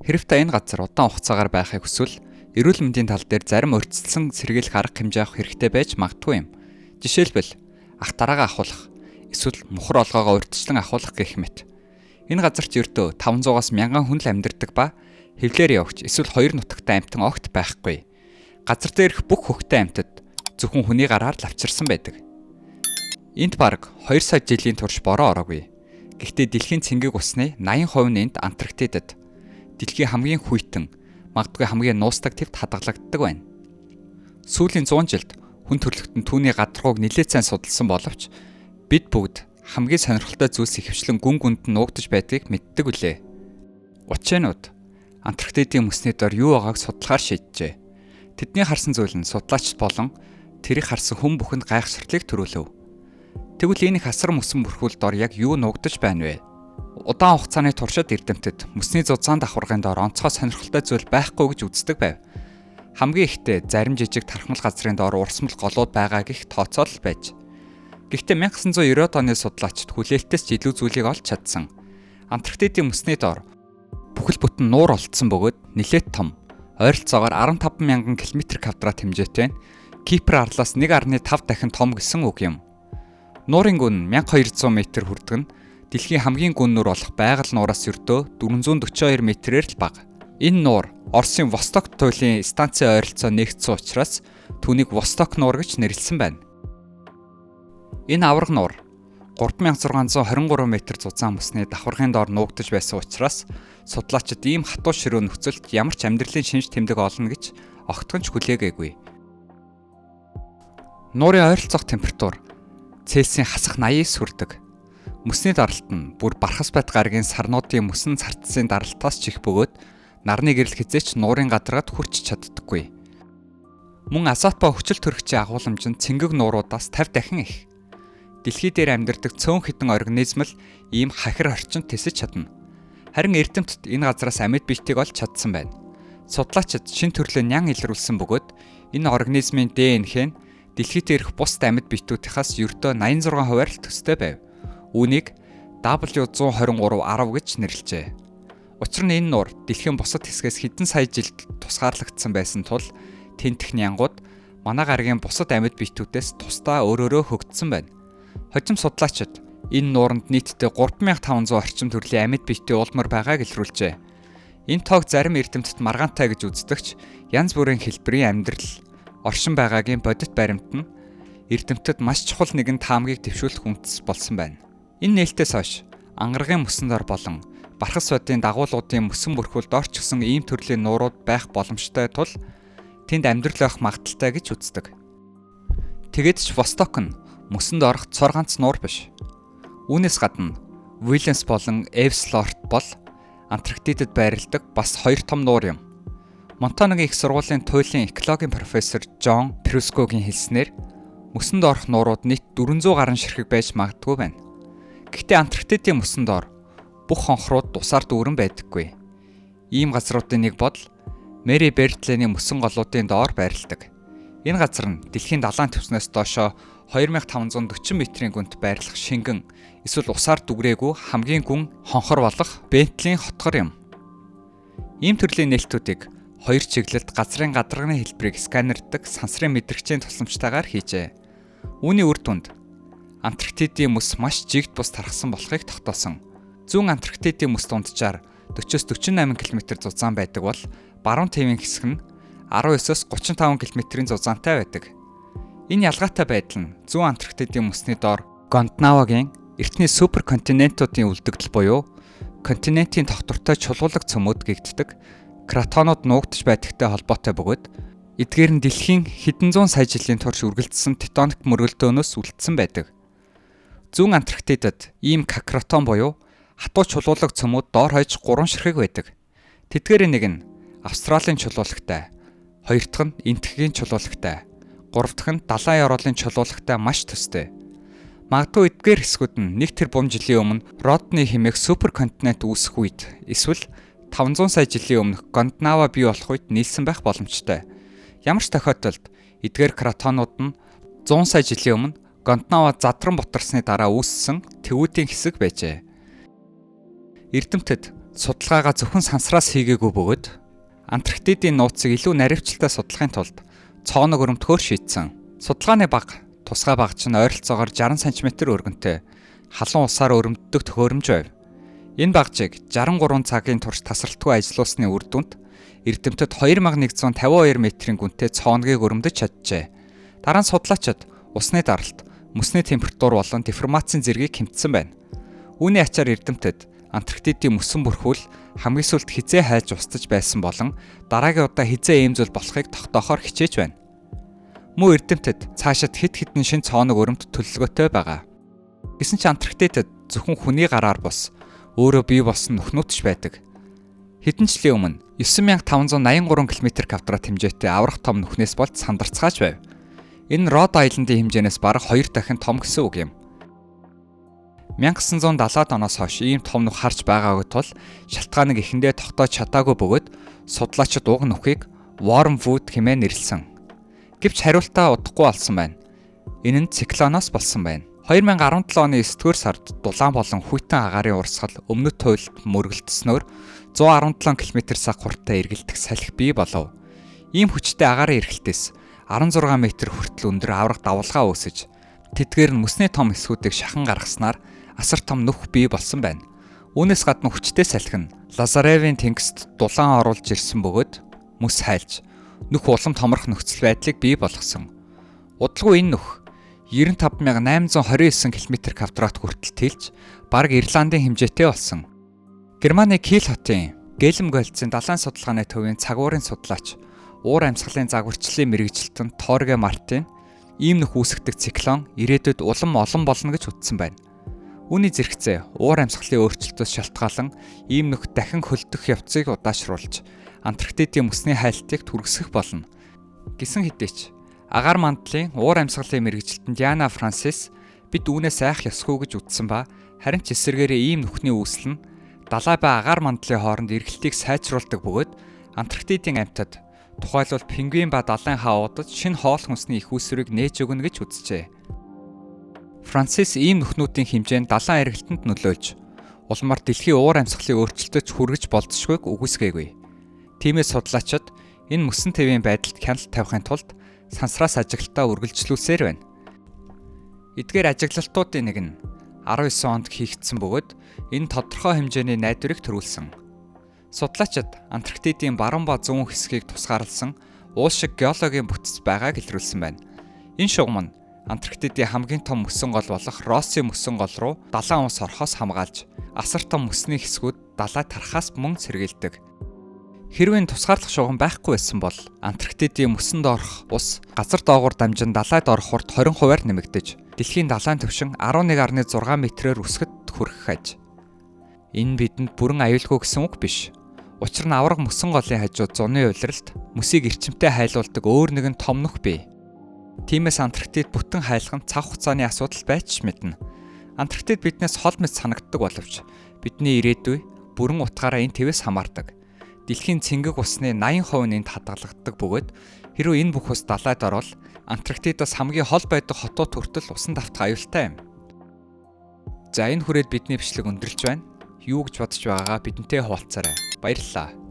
Хэрэв та энэ газар удаан хугацаагаар байхыг хүсвэл эрүүл мэндийн тал дээр зарим урьдчилсан сэргийлэх арга хэмжээ авах хэрэгтэй байж магадгүй юм. Жишээлбэл ах дараагаа ахуулах, эсвэл мухар олгоогоо урьдчилан ахуулах гэх мэт. Энэ газарт ердөө 500-аас 1000 хүн л амьдардаг ба хэвлээр явагч эсвэл хоёр нутагтай амьтан огт байхгүй. Газар дээрх бүх хөхтэй амьтад зөвхөн хүний гараар л авчирсан байдаг. Энд бараг 2 сая жилийн турш бороо ороогүй. Гэхдээ дэлхийн цэнгэг усны 80% нь энд Антарктидад дэлхийн хамгийн хүйтэн, магадгүй хамгийн нуустаг твт хадгалагддаг байна. Сүүлийн 100 жилд хүн төрөлхтөн түүний гадаргууг нэлээд сайн судалсан боловч бид бүгд хамгийн сонирхолтой зүйлс ихэвчлэн гүн гүнд нь нуугдаж байдгийг мэддэг үлээ. Учрынууд Антарктидын мөсний дор юу байгааг судлахаар шийджээ. Тэдний харсан зүйл нь судлаачд болон тэрийг харсан хүн бүхэнд гайхширтлыг төрүүлв. Тэгвэл энэ их асар мөсөн бүрхүүл дор яг юу нуугдаж байна вэ? Удаан хугацааны туршид эрдэмтэд мөсний зузаан давхаргын дор онцгой сонирхолтой зүйл байхгүй гэж үздэг байв. Хамгийн ихдээ зарим жижиг тархмал газрын дор урсмал голууд байгаа гэх тооцоол байж. Гэхдээ 1990-ад оны судлаачид хүлээлтээс илүү зүйлийг олж чадсан. Антарктидын мөсний дор бүхэл бүтэн нуур олдсон бөгөөд нэлээд том, ойролцоогоор 15,000 км2 хэмжээтэй Кипр арлаас 1.5 дахин том гэсэн үг юм. Нуурын гүн 1200 м хүрдэг нь дэлхийн хамгийн гүн нуур болох байгаль нуураас ердөө 442 м-ээр л бага. Энэ нуур Оросын Восток туйлын станцын ойролцоо нэгдсэн учраас түүнийг Восток нуур гэж нэрлэсэн байна. Энэ аварга нуур 3623 м зузаан мөсний давхаргын доор нуугдаж байсан учраас судлаачид ийм хатуу ширүү нөхцөлд ямар ч амьдралын шинж тэмдэг олно гэж огтхонч хүлээгээгүй. Нуурын ойролцоох температур Цельсийн хасах 89 хүрдэг. Мөсний даралт нь бүр бархас байт гарагийн сарнуудын мөсөн цартцын даралтаас ч их бөгөөд нарны гэрэл хязээч нуурын гадаргаад хүрч чаддаггүй. Мөн азот ба хүчил төрөгчийн агуулмж нь цэнгэг нууруудаас 50 дахин их. Дэлхий дээр амьдардаг цөөн хэдэн организм л ийм хахир орчинд тэсэж чадна. Харин эрдэмтэд энэ газраас амьд биетийг олж чадсан байна. Судлаачид шин төрлийн нян илрүүлсэн бөгөөд энэ организмын ДНХ нь дэлхийд ирэх бусад амьд биетүүдийнхээс ердөө 86%-аар л төстэй байв. Үүнийг W123 гэж нэрлэжээ. Учир нь энэ нуур дэлхийн бусад хэсгээс хэдэн сая жилд тусгаарлагдсан байсан тул тентх нянгууд манай гарагийн бусад амьд биетүүдээс тусдаа өөрөөрөө хөгжсөн байна. Хожим судлаачид энэ нууранд нийтдээ 3500 орчим төрлийн амьд биетийн улмар байгааг илрүүлжээ. Энэ тоог зарим эрдэмтэд маргаантай гэж үздэгч янз бүрийн хэлбэрийн амьдрал оршин байгаагийн бодит баримт нь эрдэмтэд маш чухал нэгэн таамгийг дэвшүүлэх үндэс болсон байна. Энэ нээлтээс хойш ангаргийн мөсөн дор болон бархас бодийн дагуулуудын мөсөн бүрхүүлд орч гисэн ийм төрлийн нуурууд байх боломжтой тул тэнд амьдрал байх магадaltaй гэж үздэг. Тэгэд ч Восток нь мөсөнд орох цор ганц нуур биш. Үүнээс гадна Виленс болон Эвслорт бол Антарктидад байрладаг бас хоёр том нуур юм. Монтаногийн их сургуулийн туйлын экологийн профессор Жон Прюскогийн хэлснээр мөсөнд орох нуурууд нийт 400 гаруй ширхэг байж магадгүй байна. Гэхдээ Антарктидын мөсөнд ор бүх хонхрууд дусаар дүүрэн байдаггүй. Ийм газруудын нэг бол Мэри Бертлений мөсөн голуудын доор байрладаг. Энэ газар нь дэлхийн далайн түвшнээс доошоо 2540 м-ийн гүнт байрлах шингэн эсвэл усаар дүгрээгүй хамгийн гүн хонхор болох Бентлийн хотгор юм. Ийм төрлийн нээлтүүдийг хоёр чиглэлд газрын гадарганы хэлбэрийг сканерддаг сансрын мэдрэгчийн тусламжтайгаар хийжээ. Үүний үр дүнд Антарктидын мөс маш жигд бус тархсан болохыг тогтоосон. Зүүн Антарктидын мөс дунджаар 40-48 км зузаан байдаг бол баруун тивийн хэсэг нь 19-с 35 км-ийн зузаантай байдаг. Энэ ялгаатай байдал нь зүүн Антарктидын мөсний доор Гондванагийн эртний суперконтинентуудын үлдэгдэл буюу континентийн тогтвортой чулуулаг цөмүүд гэгддэг кратонууд нуугдж байдагтай холбоотой бөгөөд эдгээр нь дэлхийн хэдэн зуун сая жилийн турш үргэлжилсэн тектоник мөргөлдөөнөөс үлдсэн байдаг. Зүүн Антарктидад ийм кратон буюу хатуу чулуулаг цөмүүд доор хойж 3 ширхэг байдаг. Тэдгээрийн нэг нь Австралийн чулуулагтай, хоёр дахь нь Энтхэгийн чулуулагтай, гурав дахь нь далайн ёроолын чулуулагтай маш төстэй. Магадгүй эдгээр хэсгүүд нь 1 тэрбум жилийн өмнө Родны хэмээх суперконтинент үүсэх үед эсвэл 500 сая жилийн өмнөх Гондвана бий болох үед нийлсэн байх боломжтой. Ямар ч тохиолдолд эдгээр кратонууд нь 100 сая жилийн өмнө Гондвана задран бутарсны дараа үүссэн тэвүүдийн хэсэг байжээ. Эрдэмтэд Судалгаагаа зөвхөн сансраас хийгээгүй бөгөөд Антарктидын нууцыг илүү наривчлалтай судлахын тулд цооног өрөмтгөөр шийдсэн. Судалгааны баг тусгай баг чинь ойролцоогоор 60 см өргөнтэй халуун усаар өрөмтдөг төхөөрөмж байв. Энэ багжийг 63 цагийн турш тасралтгүй ажилуулсны үр дүнд эрдэмтэд 2152 метрийн гүнтэй цооногийг өрөмдөж чаджээ. Дараа нь судлаачид усны даралт, мөсний температур болон деформацийн зэргийг хэмтсэн байна. Үүний ачаар эрдэмтэд Антарктидын мөсөн бүрхүүл хамгийн сүүлд хизээ хайлж устж байсан болон дараагийн удаа хизээ ийм зүйл болохыг тогтоохоор хичээж байна. Мөн эрдэмтэд цаашид хэд хэдэн шин цооног өрөмт төлөвлөгөөтэй байгаа. Гэсэн ч Антарктидад зөвхөн хүний гараар бус өөрөө бий болсон нүхнүүд ч байдаг. Хэдэн жилийн өмнө 9583 км2 хэмжээтэй аврах том нүхнээс болж сандарцгааж байв. Энэ Род Айландын хэмжээнээс бараг 2 дахин том гэсэн үг юм. 1970-аад оноос хойш ийм том нүх харж байгаагүй тул шалтгааныг эхэндээ тогтоож чадаагүй бөгөөд судлаачид уг нүхийг Wormwood хэмээн нэрлсэн. Гэвч хариултаа удахгүй болсон байна. Энэ нь циклоноос болсон байна. 2017 оны 9-р сард дулаан болон хүйтэн агаарын урсгал өмнөд туйлд мөргөлдснөөр 117 км/цаг хурдтай эргэлдэх салхи бий болов. Ийм хүчтэй агаарын эргэлтээс 16 м хүртэл өндөр аврах давалгаа үүсэж, тэдгээр нь мөсний том хэсгүүдийг шахан гаргаснаар асар том нүх бий болсон байна. Үүнээс гадна хүчтэй салхи нь Лазаревын тэнгист дулаан оруулж ирсэн бөгөөд мөс хайлж, нүх улам томрох нөхцөл байдлыг бий болгосон. Удалгүй энэ нүх 95829 км2 хүртэл тэлж, бараг Ирландын хэмжээтэй болсон. Германы Киль хотын Гельмгольцын далайн судалгааны төвийн цагуурын судлаач, уур амьсгалын загварчлалын мэргэжилтэн Торге Мартин ийм нүх үүсгдэг циклон ирээдүйд улам олон болно гэж үзсэн байна. Үүний зэрэгцээ уур амьсгалын өөрчлөлтөөс шалтгаалan ийм нүх дахин хөлдөх явцыг удаашруулж, Антарктидын мөсний хайлтыг түргэсэх болно. Гэсэн хэдий ч агаар мандлын уур амьсгалын мэргэжилтэнд Диана Франсис бид үүнээс айх ёсгүй гэж үзсэн ба харин ч эсвэргээрээ ийм нүхний үүсэл нь далай ба агаар мандлын хооронд эргэлтийг сайжруулдаг бөгөөд Антарктидын амьтад, тухайлбал пингвин ба далайн хауудад шинэ хоол хүнсний их үүсвэрийг нээж өгнө гэж үзжээ. Франсис ийм нүхнүүдийн хэмжээнд далайн эргэлтэнд нөлөөлж, улмаар дэлхийн уур амьсгалын өөрчлөлтөд хүргэж болзошгүйг үгүйсгээгүй. Тиймээс судлаачид энэ мөсөн тэвийн байдалд хяналт тавихын тулд сансраас ажиглалтаа үргэлжлүүлсээр байна. Эдгээр ажиглалтуудын нэг нь 19 онд хийгдсэн бөгөөд энэ тодорхой хэмжээний найдварыг төрүүлсэн. Судлаачид Антарктидын баруун ба зүүн хэсгийг тусгаарласан уул шиг геологийн бүтэц байгааг илрүүлсэн байна. Энэ шугам нь Антарктидын хамгийн том мөсөн гол болох Российн мөсөн гол руу далайн ус орохоос хамгаалж, асар том мөсний хэсгүүд далай тархаас мөн сэргийлдэг. Хэрвээ тусгаарлах шугам байхгүй байсан бол Антарктидын мөсөнд орох ус газар доогуур дамжин далайд орох хурд 20%-аар нэмэгдэж, дэлхийн далайн түвшин 11.6 метрээр өсгөд хүрэх аж. Энэ бидэнд бүрэн аюулгүй гэсэн үг биш. Учир нь авраг мөсөн голын хажууд зуны улиралд мөсийг эрчимтэй хайлуулдаг өөр нэгэн том нүх бий. Тиймээс Антарктид бүтэн хайлах нь цаг хугацааны асуудал байж мэднэ. Антарктид биднээс хол мэт санагддаг боловч бидний ирээдүй бүрэн утгаараа энэ твээс хамаардаг. Дэлхийн цэнгэг усны 80% нь энд хадгалагддаг бөгөөд хэрвээ энэ бүх ус далайд орвол Антарктидаас хамгийн хол байдаг хотууд хүртэл усан давтах аюултай юм. За энэ хүрээд бидний бичлэг өндөрлж байна. Юу гэж бодож байгаагаа бидэнтэй хуваалцаарай. Баярлалаа.